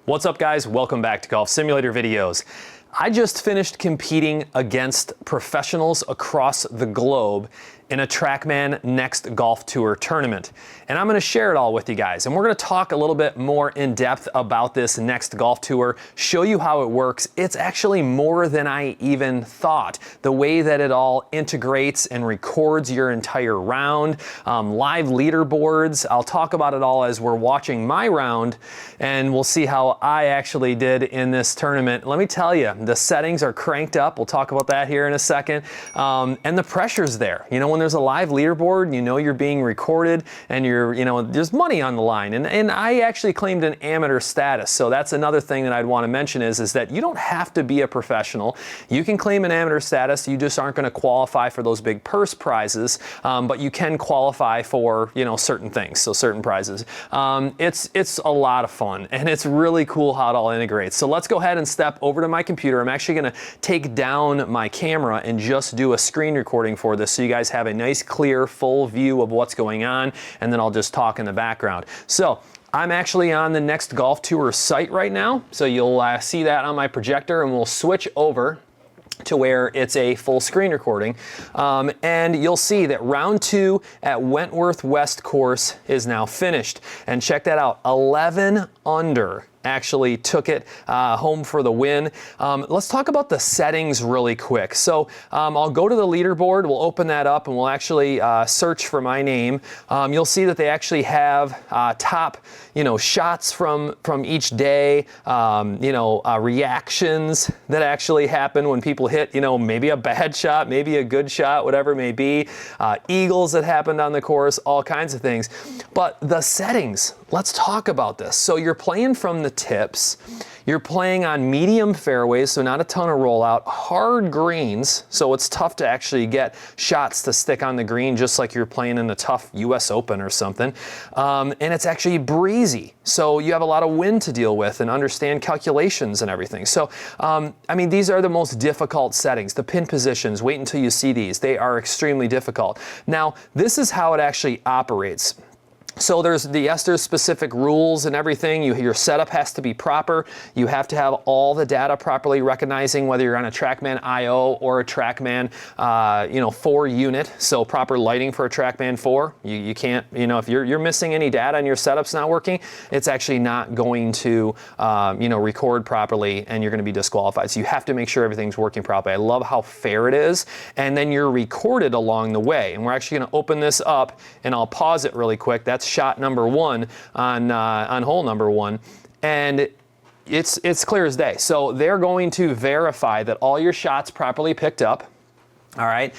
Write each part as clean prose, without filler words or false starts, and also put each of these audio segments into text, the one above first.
What's up, guys? Welcome back to Golf Simulator videos. I just finished competing against professionals across the globe in a Trackman NEXT Golf Tour tournament. And I'm going to share it all with you guys. And we're going to talk a little bit more in depth about this NEXT Golf Tour, show you how it works. It's actually more than I even thought. The way that it all integrates and records your entire round, live leaderboards. I'll talk about it all as we're watching my round, and we'll see how I actually did in this tournament. Let me tell you, the settings are cranked up. We'll talk about that here in a second. And the pressure's there. You know, when there's a live leaderboard, you know you're being recorded and there's money on the line. And I actually claimed an amateur status. So that's another thing that I'd want to mention is that you don't have to be a professional. You can claim an amateur status. You just aren't going to qualify for those big purse prizes, but you can qualify for, certain things. So certain prizes. It's a lot of fun, and it's really cool how it all integrates. So let's go ahead and step over to my computer. I'm actually going to take down my camera and just do a screen recording for this so you guys have a nice, clear, full view of what's going on, and then I'll just talk in the background. So I'm actually on the NEXT Golf Tour site right now, so you'll see that on my projector, and we'll switch over to where it's a full screen recording. And you'll see that round 2 at Wentworth West course is now finished. And check that out, 11 under. Actually took it home for the win. Let's talk about the settings really quick. So I'll go to the leaderboard, we'll open that up, and we'll actually search for my name. You'll see that they actually have top shots from each day, reactions that actually happen when people hit maybe a bad shot, maybe a good shot, whatever it may be, eagles that happened on the course, all kinds of things. But the settings, let's talk about this. So you're playing from the tips. You're playing on medium fairways, so not a ton of rollout, hard greens, so it's tough to actually get shots to stick on the green just like you're playing in a tough US Open or something. And it's actually breezy, so you have a lot of wind to deal with and understand calculations and everything. So, these are the most difficult settings. The pin positions, wait until you see these. They are extremely difficult. Now, this is how it actually operates. So there's specific rules and everything. Your setup has to be proper. You have to have all the data properly recognizing whether you're on a Trackman IO or a Trackman 4 unit. So proper lighting for a Trackman 4. You can't, if you're missing any data and your setup's not working, it's actually not going to record properly, and you're going to be disqualified. So you have to make sure everything's working properly. I love how fair it is. And then you're recorded along the way. And we're actually going to open this up, and I'll pause it really quick. That's shot number 1 on hole number 1, and it's clear as day. So they're going to verify that all your shots properly picked up. All right,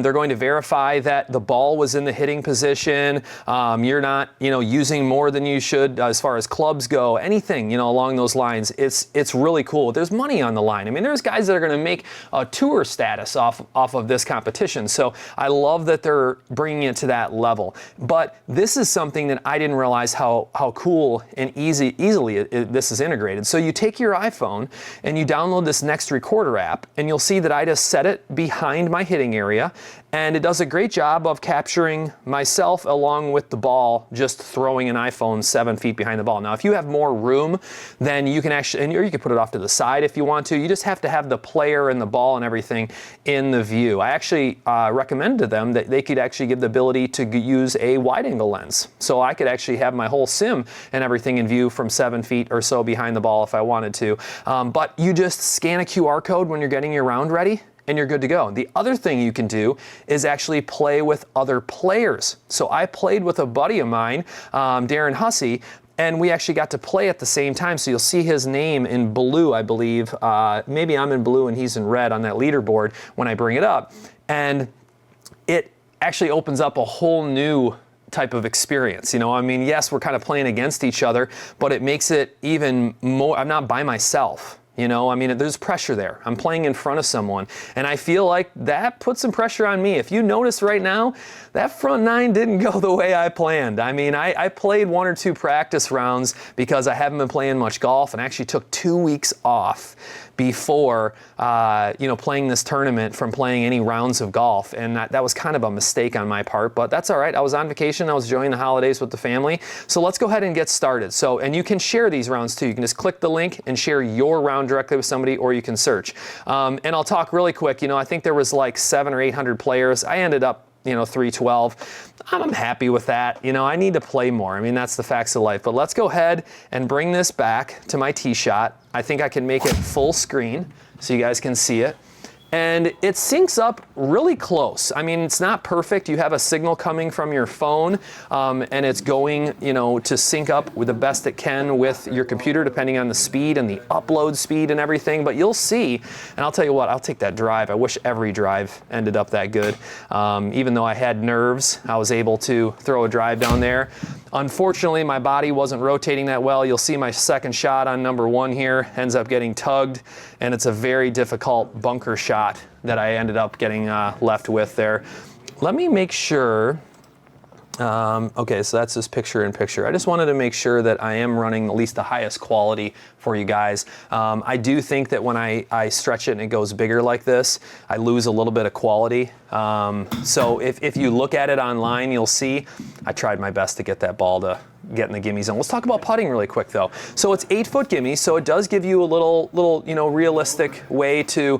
they're going to verify that the ball was in the hitting position. You're not, using more than you should as far as clubs go. Anything, along those lines. It's really cool. There's money on the line. There's guys that are going to make a tour status off of this competition. So I love that they're bringing it to that level. But this is something that I didn't realize how cool and easily this is integrated. So you take your iPhone and you download this NEXT Recorder app, and you'll see that I just set it behind my hitting area, and it does a great job of capturing myself along with the ball, just throwing an iPhone 7 feet behind the ball. Now, if you have more room, then you can actually, or you can put it off to the side if you want to. You just have to have the player and the ball and everything in the view. I actually recommended to them that they could actually give the ability to use a wide angle lens. So I could actually have my whole sim and everything in view from 7 feet or so behind the ball if I wanted to. But you just scan a QR code when you're getting your round ready, and you're good to go. The other thing you can do is actually play with other players. So I played with a buddy of mine, Darren Hussey, and we actually got to play at the same time. So you'll see his name in blue, I believe. Maybe I'm in blue and he's in red on that leaderboard when I bring it up. And it actually opens up a whole new type of experience. Yes, we're kind of playing against each other, but it makes it even more, I'm not by myself. You know, I mean, there's pressure there. I'm playing in front of someone, and I feel like that puts some pressure on me. If you notice right now, that front nine didn't go the way I planned. I mean, I played 1 or 2 practice rounds because I haven't been playing much golf, and actually took 2 weeks off before, you know, playing this tournament from playing any rounds of golf. And that was kind of a mistake on my part, but that's all right. I was on vacation. I was enjoying the holidays with the family. So let's go ahead and get started. So, and you can share these rounds too. You can just click the link and share your round directly with somebody, or you can search. And I'll talk really quick. You know, I think there was like 700 or 800 players. I ended up, you know, 312. I'm happy with that. You know, I need to play more. I mean, that's the facts of life. But let's go ahead and bring this back to my tee shot. I think I can make it full screen so you guys can see it. And it syncs up really close. I mean, it's not perfect. You have a signal coming from your phone, and it's going, you know, to sync up with the best it can with your computer, depending on the speed and the upload speed and everything. But you'll see, and I'll tell you what, I'll take that drive. I wish every drive ended up that good. Even though I had nerves, I was able to throw a drive down there. Unfortunately, my body wasn't rotating that well. You'll see my second shot on number 1 here ends up getting tugged, and it's a very difficult bunker shot that I ended up getting left with there. Let me make sure. Okay, so that's this picture in picture. I just wanted to make sure that I am running at least the highest quality for you guys. I do think that when I stretch it and it goes bigger like this, I lose a little bit of quality. So if you look at it online, you'll see I tried my best to get that ball to get in the gimme zone. Let's talk about putting really quick though. So it's 8-foot gimme, so it does give you a little you know, realistic way to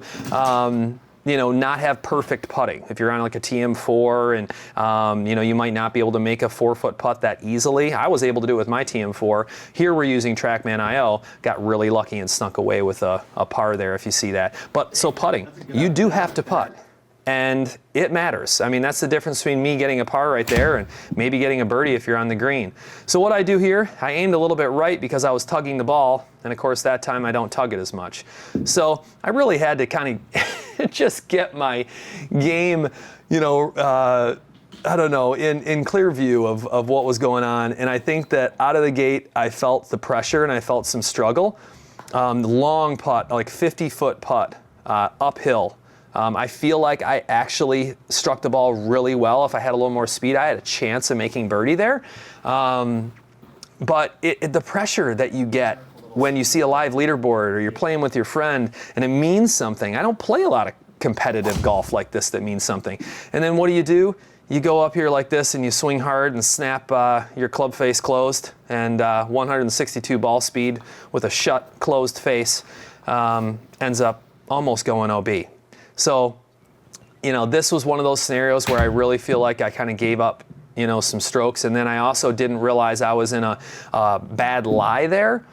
you know, not have perfect putting. If you're on like a TM4 and, you know, you might not be able to make a 4-foot putt that easily. I was able to do it with my TM4. Here we're using Trackman IO. Got really lucky and snuck away with a par there, if you see that. But so putting, you do have to putt. And it matters. I mean, that's the difference between me getting a par right there and maybe getting a birdie if you're on the green. So what I do here, I aimed a little bit right because I was tugging the ball. And of course, that time I don't tug it as much. So I really had to kind of just get my game, you know, I don't know, in clear view of what was going on. And I think that out of the gate, I felt the pressure and I felt some struggle. Long putt, like 50-foot putt, uphill. I feel like I actually struck the ball really well. If I had a little more speed, I had a chance of making birdie there. But the pressure that you get when you see a live leaderboard or you're playing with your friend and it means something. I don't play a lot of competitive golf like this that means something. And then what do? You go up here like this and you swing hard and snap your club face closed, and 162 ball speed with a shut closed face ends up almost going OB. So, you know, this was one of those scenarios where I really feel like I kind of gave up, you know, some strokes. And then I also didn't realize I was in a bad lie there.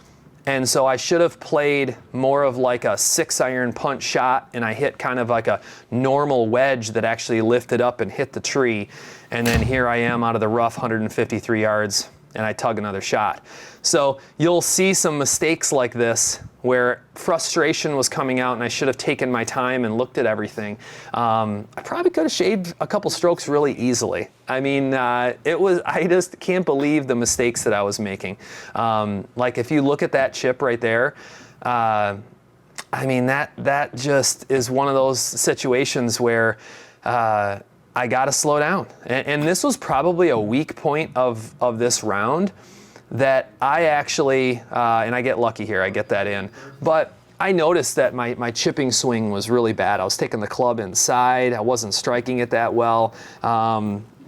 And so I should have played more of like a 6-iron punch shot, and I hit kind of like a normal wedge that actually lifted up and hit the tree. And then here I am out of the rough, 153 yards, and I tug another shot. So you'll see some mistakes like this where frustration was coming out and I should have taken my time and looked at everything. I probably could have shaved a couple strokes really easily. I mean, I just can't believe the mistakes that I was making. Like if you look at that chip right there, I mean, that just is one of those situations where I got to slow down. And this was probably a weak point of this round that I actually, and I get lucky here, I get that in, but I noticed that my chipping swing was really bad. I was taking the club inside, I wasn't striking it that well,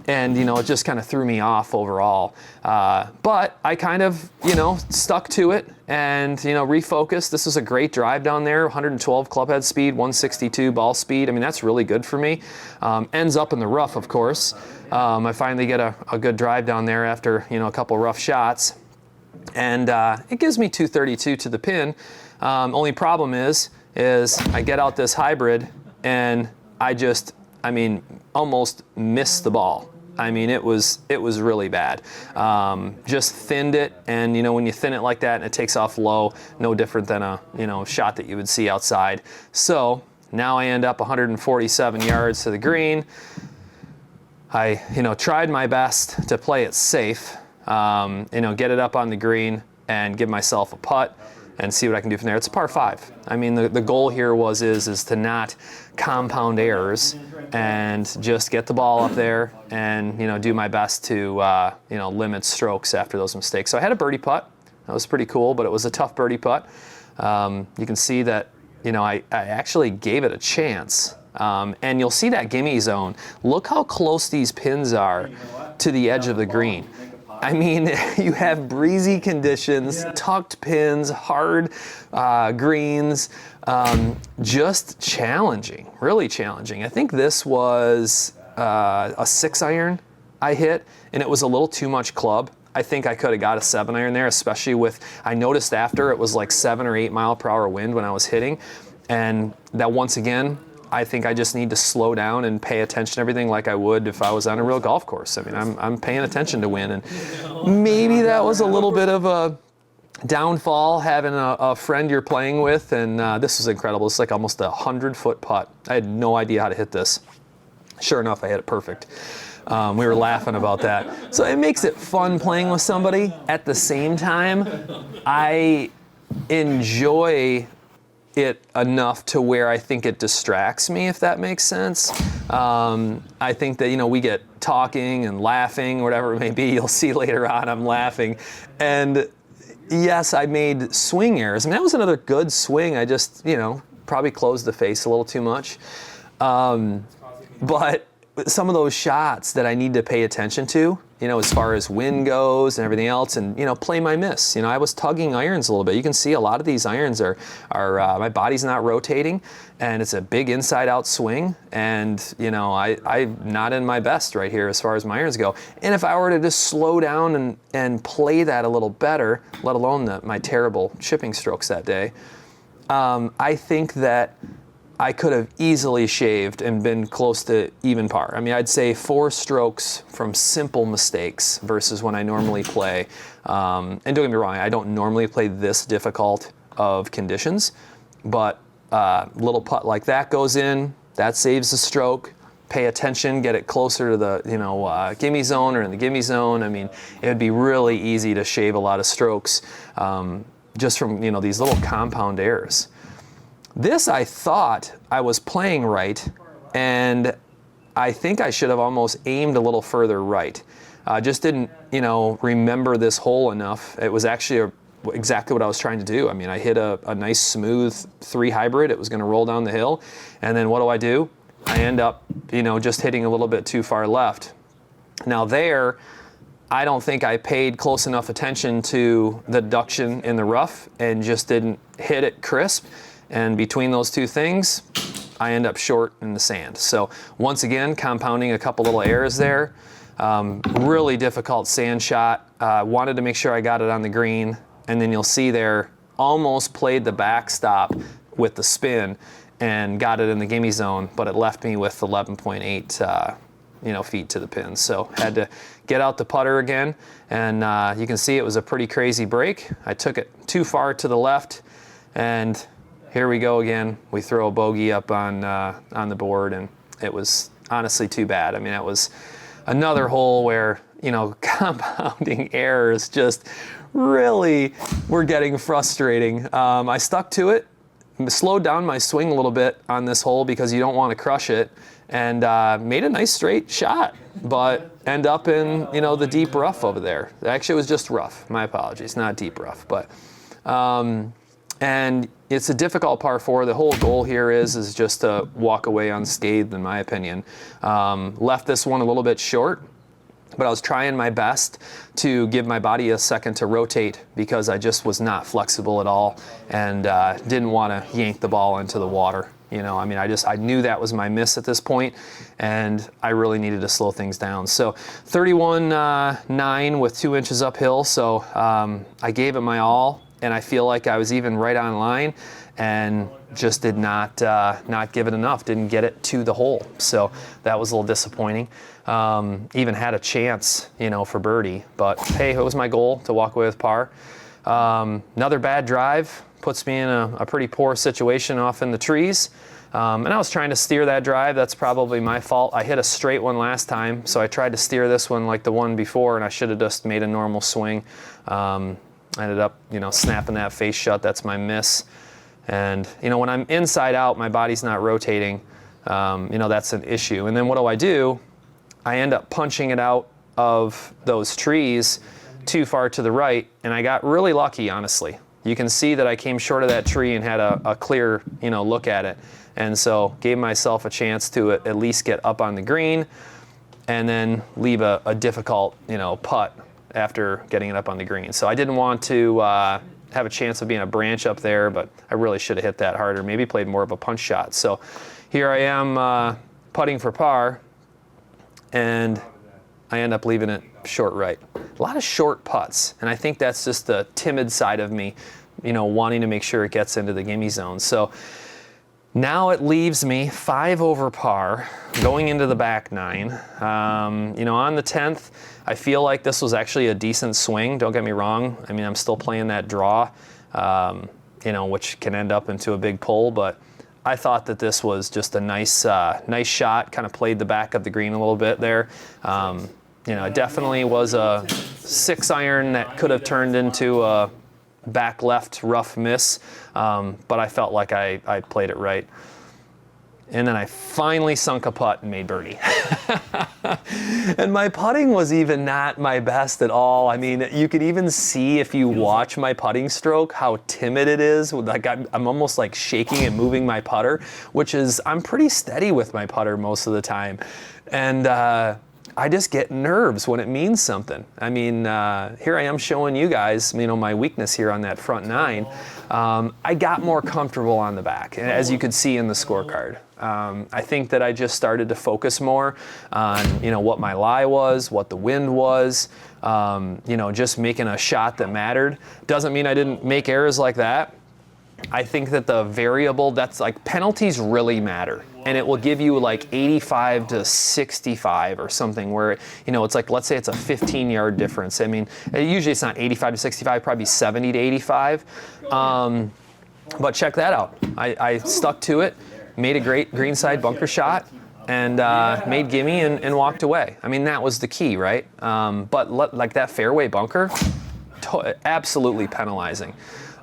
and you know, it just kind of threw me off overall. But I kind of, you know, stuck to it and, you know, refocused. This was a great drive down there, 112 club head speed, 162 ball speed. I mean, that's really good for me. Ends up in the rough, of course. I finally get a good drive down there after, you know, a couple rough shots. And it gives me 232 to the pin. Only problem is I get out this hybrid and I mean, almost missed the ball. I mean, it was really bad. Just thinned it, and you know, when you thin it like that and it takes off low, no different than a, you know, shot that you would see outside. So now I end up 147 yards to the green. I, you know, tried my best to play it safe, you know, get it up on the green and give myself a putt. and see what I can do from there. It's a par 5. I mean, the goal here is to not compound errors and just get the ball up there and, you know, do my best to, you know, limit strokes after those mistakes. So I had a birdie putt. That was pretty cool, but it was a tough birdie putt. You can see that, you know, I actually gave it a chance. And you'll see that gimme zone. Look how close these pins are to the edge of the green. I mean, you have breezy conditions, tucked pins, hard greens, just challenging, really challenging. I think this was a 6-iron I hit, and it was a little too much club. I think I could have got a 7-iron there, especially with, I noticed after it was like 7 or 8 mile per hour wind when I was hitting. And that once again, I think I just need to slow down and pay attention to everything like I would if I was on a real golf course. I mean, I'm paying attention to win, and maybe that was a little bit of a downfall having a friend you're playing with, and this was incredible. It's like almost a 100-foot putt. I had no idea how to hit this. Sure enough, I hit it perfect. We were laughing about that. So it makes it fun playing with somebody. At the same time, I enjoy it enough to where I think it distracts me, if that makes sense. I think that, you know, we get talking and laughing, whatever it may be. You'll see later on I'm laughing. And yes, I made swing errors. I mean, that was another good swing. I just, you know, probably closed the face a little too much. But some of those shots that I need to pay attention to, you know, as far as wind goes and everything else, and, you know, play my miss. You know, I was tugging irons a little bit. You can see a lot of these irons are my body's not rotating, and it's a big inside-out swing, and, you know, I'm not in my best right here as far as my irons go. And if I were to just slow down and play that a little better, let alone my terrible chipping strokes that day, I think that I could have easily shaved and been close to even par. I mean, I'd say 4 strokes from simple mistakes versus when I normally play. And don't get me wrong, I don't normally play this difficult of conditions, but a little putt like that goes in, that saves the stroke. Pay attention, get it closer to the, you know, gimme zone or in the gimme zone. I mean, it would be really easy to shave a lot of strokes just from, you know, these little compound errors. This, I thought I was playing right, and I think I should have almost aimed a little further right. Just didn't, you know, remember this hole enough. It was actually exactly what I was trying to do. I mean, I hit a nice smooth 3 hybrid. It was going to roll down the hill, and then what do? I end up, you know, just hitting a little bit too far left. Now there, I don't think I paid close enough attention to the deduction in the rough and just didn't hit it crisp. And between those two things, I end up short in the sand. So once again, compounding a couple little errors there. Really difficult sand shot. Wanted to make sure I got it on the green. And then you'll see there, almost played the backstop with the spin and got it in the gimme zone, but it left me with 11.8 you know, feet to the pin. So had to get out the putter again. And you can see it was a pretty crazy break. I took it too far to the left, and here we go again. We throw a bogey up on the board, and it was honestly too bad. I mean, that was another hole where, you know, compounding errors just really were getting frustrating. I stuck to it, slowed down my swing a little bit on this hole because you don't want to crush it, and made a nice straight shot, but end up in, you know, the deep rough over there. Actually, it was just rough. My apologies, not deep rough, but. And it's a difficult par 4. The whole goal here is just to walk away unscathed, in my opinion. Left this one a little bit short, but I was trying my best to give my body a second to rotate because I just was not flexible at all, and didn't want to yank the ball into the water. You know, I mean, I knew that was my miss at this point, and I really needed to slow things down. So 31.9 with 2 inches uphill. So I gave it my all. And I feel like I was even right on line, and just did not give it enough, didn't get it to the hole. So that was a little disappointing. Even had a chance, you know, for birdie, but hey, it was my goal to walk away with par. Another bad drive puts me in a pretty poor situation off in the trees. And I was trying to steer that drive. That's probably my fault. I hit a straight one last time, so I tried to steer this one like the one before, and I should have just made a normal swing. I ended up, snapping that face shut. That's my miss. And, when I'm inside out, my body's not rotating. That's an issue. And then what do? I end up punching it out of those trees too far to the right, and I got really lucky, honestly. You can see that I came short of that tree and had a clear, look at it. And so gave myself a chance to at least get up on the green and then leave a difficult, putt after getting it up on the green. So I didn't want to have a chance of being a branch up there, but I really should have hit that harder, maybe played more of a punch shot. So here I am putting for par, and I end up leaving it short right. A lot of short putts, and I think that's just the timid side of me, wanting to make sure it gets into the gimme zone. So now it leaves me 5 over par going into the back 9. On the 10th, I feel like this was actually a decent swing. Don't get me wrong. I mean, I'm still playing that draw, which can end up into a big pull, but I thought that this was just a nice shot. Kind of played the back of the green a little bit there. It definitely was a 6-iron that could have turned into a back left rough miss, but I felt like I played it right. And then I finally sunk a putt and made birdie. And my putting was even not my best at all. I mean, you could even see if you watch my putting stroke how timid it is. Like I'm almost like shaking and moving my putter, which is, I'm pretty steady with my putter most of the time. And I just get nerves when it means something. I mean, here I am showing you guys, my weakness here on that front 9. I got more comfortable on the back, as you could see in the scorecard. I think that I just started to focus more on, what my lie was, what the wind was, just making a shot that mattered. Doesn't mean I didn't make errors like that. I think that the variable, that's like penalties really matter. And it will give you like 85 to 65 or something where, it's like, let's say it's a 15-yard difference. I mean, usually it's not 85 to 65, probably 70 to 85. But check that out. I stuck to it, made a great greenside bunker shot, and made gimme and walked away. I mean, that was the key, right? But like that fairway bunker, absolutely penalizing.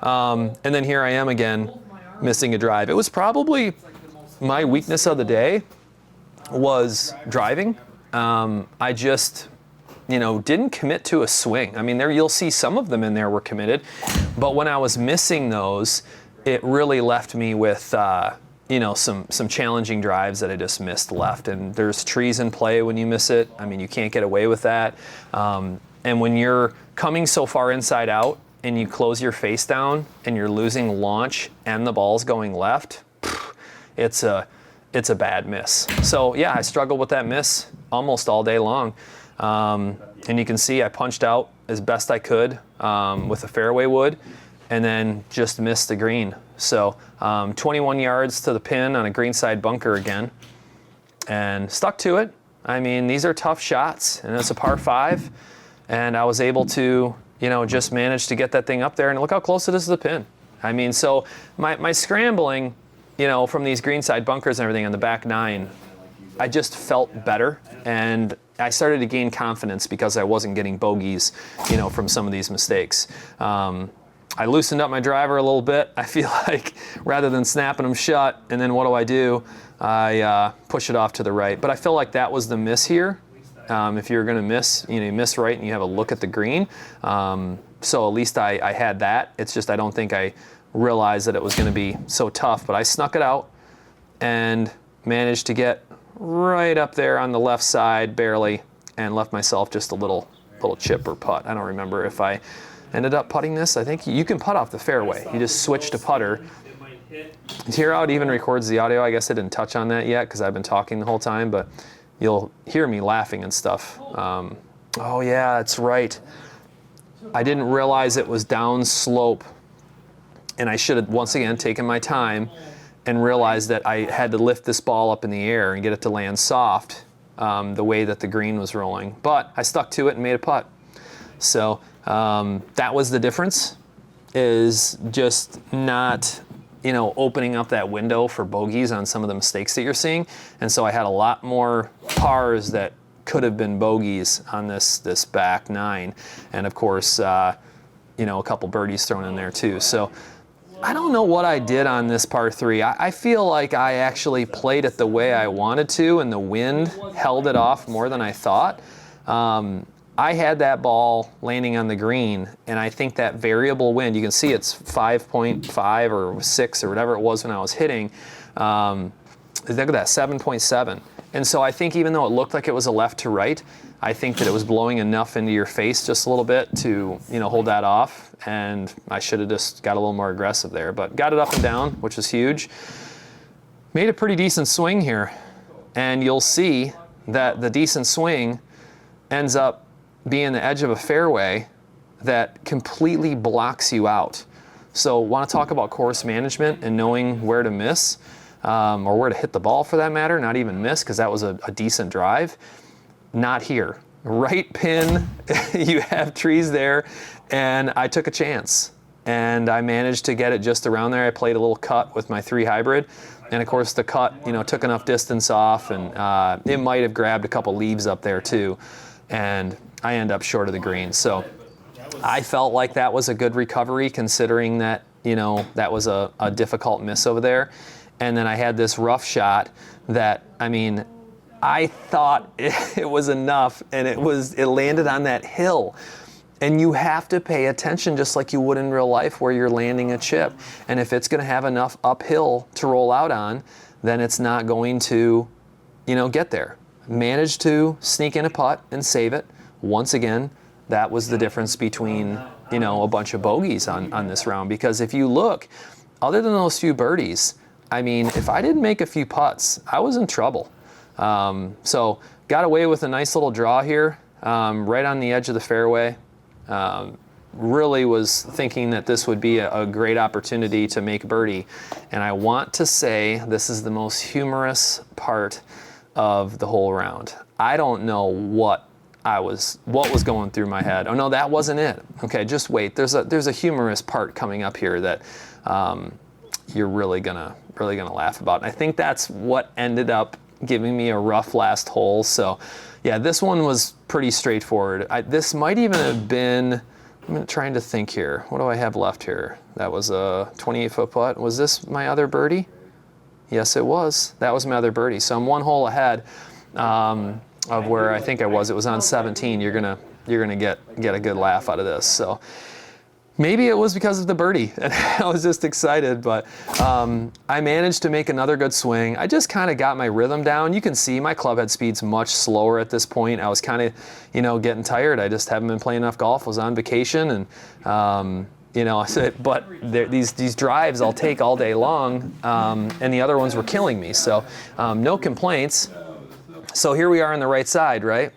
And then here I am again, missing a drive. It was probably my weakness of the day was driving. I just, didn't commit to a swing. I mean, you'll see some of them in there were committed, but when I was missing those, it really left me with, some challenging drives that I just missed left. And there's trees in play when you miss it. I mean, you can't get away with that. And when you're coming so far inside out and you close your face down and you're losing launch and the ball's going left, it's a bad miss. So yeah, I struggled with that miss almost all day long. And you can see I punched out as best I could with a fairway wood and then just missed the green. So 21 yards to the pin on a greenside bunker again and stuck to it. I mean, these are tough shots and it's a par 5 and I was able to, just manage to get that thing up there and look how close it is to the pin. I mean, so my scrambling, from these greenside bunkers and everything on the back 9, I just felt better and I started to gain confidence because I wasn't getting bogeys, from some of these mistakes. I loosened up my driver a little bit. I feel like rather than snapping them shut and then what do? I push it off to the right. But I feel like that was the miss here. If you're going to miss, you miss right and you have a look at the green. So at least I had that. It's just I don't think I realized that it was going to be so tough. But I snuck it out and managed to get right up there on the left side barely and left myself just a little chip or putt. I don't remember if I ended up putting this. I think you can putt off the fairway. You just switch to putter. Here how it even records the audio. I guess I didn't touch on that yet because I've been talking the whole time, but you'll hear me laughing and stuff. Oh yeah, that's right. I didn't realize it was down slope and I should have once again taken my time and realized that I had to lift this ball up in the air and get it to land soft the way that the green was rolling. But I stuck to it and made a putt. So that was the difference, is just not, opening up that window for bogeys on some of the mistakes that you're seeing. And so I had a lot more pars that could have been bogeys on this back 9. And of course, you know, a couple birdies thrown in there too. So I don't know what I did on this par 3. I feel like I actually played it the way I wanted to, and the wind held it off more than I thought. I had that ball landing on the green, and I think that variable wind, you can see it's 5.5 or 6 or whatever it was when I was hitting. Look at that, 7.7. And so I think even though it looked like it was a left to right, I think that it was blowing enough into your face just a little bit to, you know, hold that off. And I should have just got a little more aggressive there, but got it up and down, which is huge. Made a pretty decent swing here. And you'll see that the decent swing ends up being the edge of a fairway that completely blocks you out. So want to talk about course management and knowing where to miss, or where to hit the ball for that matter, not even miss, because that was a decent drive. Not here. Right pin, you have trees there, and I took a chance. And I managed to get it just around there. I played a little cut with my 3 hybrid. And of course the cut, you know, took enough distance off, and it might have grabbed a couple leaves up there too. And I end up short of the green. So I felt like that was a good recovery, considering that, you know, that was a difficult miss over there. And then I had this rough shot that, I mean, I thought it was enough, and it landed on that hill. And you have to pay attention, just like you would in real life, where you're landing a chip. And if it's going to have enough uphill to roll out on, then it's not going to, you know, get there. Managed to sneak in a putt and save it. Once again, that was the difference between, you know, a bunch of bogeys on this round. Because if you look, other than those few birdies, I mean, if I didn't make a few putts, I was in trouble. So got away with a nice little draw here, right on the edge of the fairway. Really was thinking that this would be a great opportunity to make birdie. And I want to say this is the most humorous part of the whole round. I don't know what was going through my head. Oh no, that wasn't it. Okay, just wait. There's a humorous part coming up here that you're really gonna laugh about. And I think that's what ended up giving me a rough last hole. So yeah, this one was pretty straightforward. This might even have been, I'm trying to think here. What do I have left here? That was a 28-foot putt. Was this my other birdie? Yes, it was. That was my other birdie. So I'm 1 hole ahead of where I think I was. It was on 17. You're gonna get a good laugh out of this. So maybe it was because of the birdie, and I was just excited, but I managed to make another good swing. I just kind of got my rhythm down. You can see my club head speed's much slower at this point. I was kind of, you know, getting tired. I just haven't been playing enough golf. I was on vacation, and you know, I said, but these drives I'll take all day long, and the other ones were killing me. So no complaints. So here we are on the right side, right?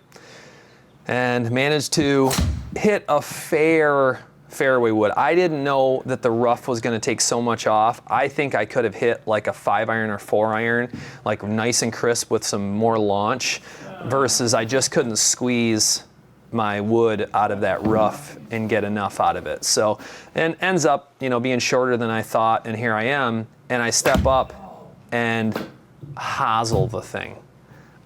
And managed to hit a fairway wood. I didn't know that the rough was going to take so much off. I think I could have hit like a 5-iron or 4-iron, like nice and crisp with some more launch, versus I just couldn't squeeze my wood out of that rough and get enough out of it. So, and ends up, you know, being shorter than I thought, and here I am, and I step up and hosel the thing.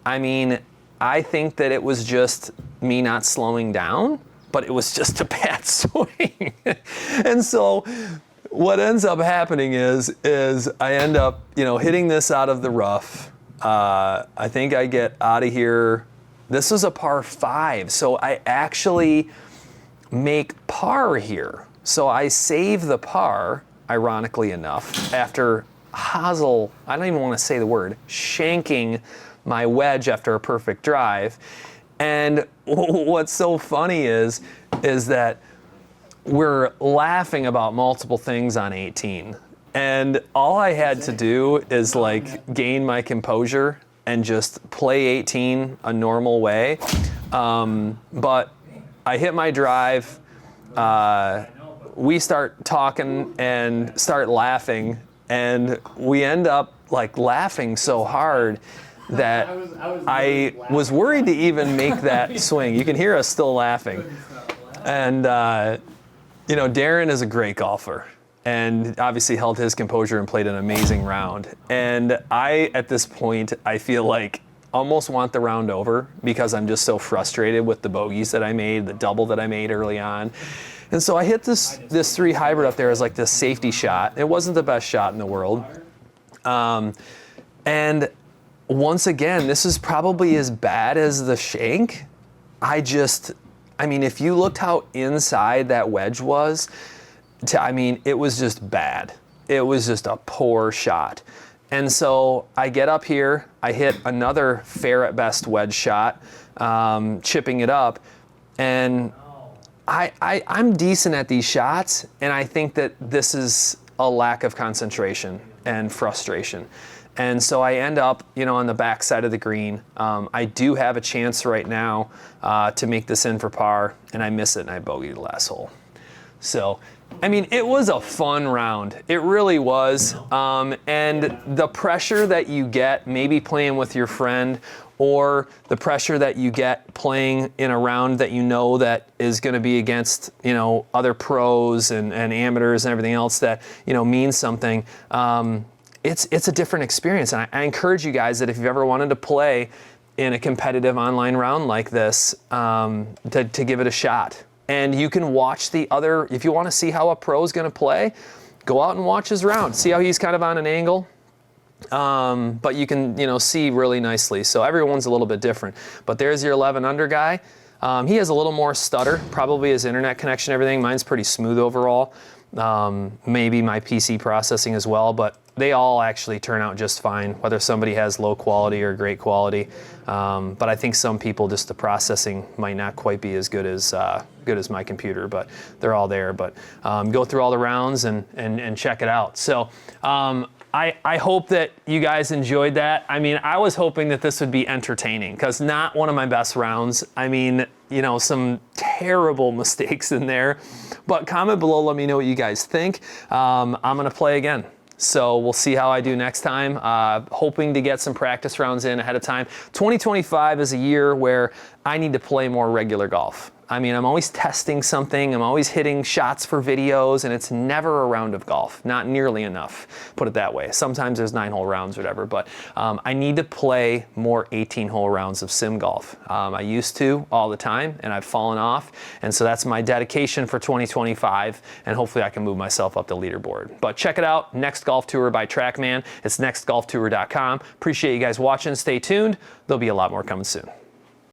I mean, I think that it was just me not slowing down, but it was just a bad swing. And so what ends up happening is I end up, you know, hitting this out of the rough. I think I get out of here. This was a par 5, so I actually make par here. So I save the par, ironically enough, after hosel, I don't even want to say the word, shanking my wedge after a perfect drive. And what's so funny is that we're laughing about multiple things on 18. And all I had to do is like gain my composure and just play 18 a normal way. But I hit my drive, we start talking and start laughing, and we end up like laughing so hard that I was worried to even make that swing. You can hear us still laughing. And, you know, Darren is a great golfer and obviously held his composure and played an amazing round. And I, at this point, I feel like almost want the round over because I'm just so frustrated with the bogeys that I made, the double that I made early on. And so I hit this 3 hybrid up there as like this safety shot. It wasn't the best shot in the world. And once again, this is probably as bad as the shank. I mean, if you looked how inside that wedge was, I mean, it was just bad. It was just a poor shot. And so I get up here, I hit another fair at best wedge shot, chipping it up, and I'm decent at these shots, and I think that this is a lack of concentration and frustration. And so I end up, you know, on the back side of the green. I do have a chance right now to make this in for par, and I miss it, and I bogeyed the last hole. So, I mean, it was a fun round. It really was. And the pressure that you get maybe playing with your friend, or the pressure that you get playing in a round that you know that is going to be against, you know, other pros and amateurs and everything else that, you know, means something. It's a different experience. And I encourage you guys that if you've ever wanted to play in a competitive online round like this, to give it a shot. And you can watch the other, if you want to see how a pro is going to play, go out and watch his round. See how he's kind of on an angle. But you can, you know, see really maybe so everyone's a little bit different. But there's your 11 under guy. He has a little more stutter, probably his internet connection, everything. Mine's pretty smooth overall. Maybe my PC processing as well, but they all actually turn out just fine, whether somebody has low quality or great quality. But I think some people, just the processing might not quite be as good as my computer, but they're all there. But go through all the rounds and check it out. So I hope that you guys enjoyed that. I mean, I was hoping that this would be entertaining, because not one of my best rounds. I mean, you know, some terrible mistakes in there. But comment below, let me know what you guys think. I'm gonna play again. So we'll see how I do next time. Hoping to get some practice rounds in ahead of time. 2025 is a year where I need to play more regular golf. I mean, I'm always testing something, I'm always hitting shots for videos, and it's never a round of golf, not nearly enough, put it that way. Sometimes there's 9-hole rounds or whatever, but I need to play more 18-hole rounds of sim golf. I used to all the time, and I've fallen off, and so that's my dedication for 2025, and hopefully I can move myself up the leaderboard. But check it out, Next Golf Tour by Trackman. It's nextgolftour.com. Appreciate you guys watching, stay tuned. There'll be a lot more coming soon.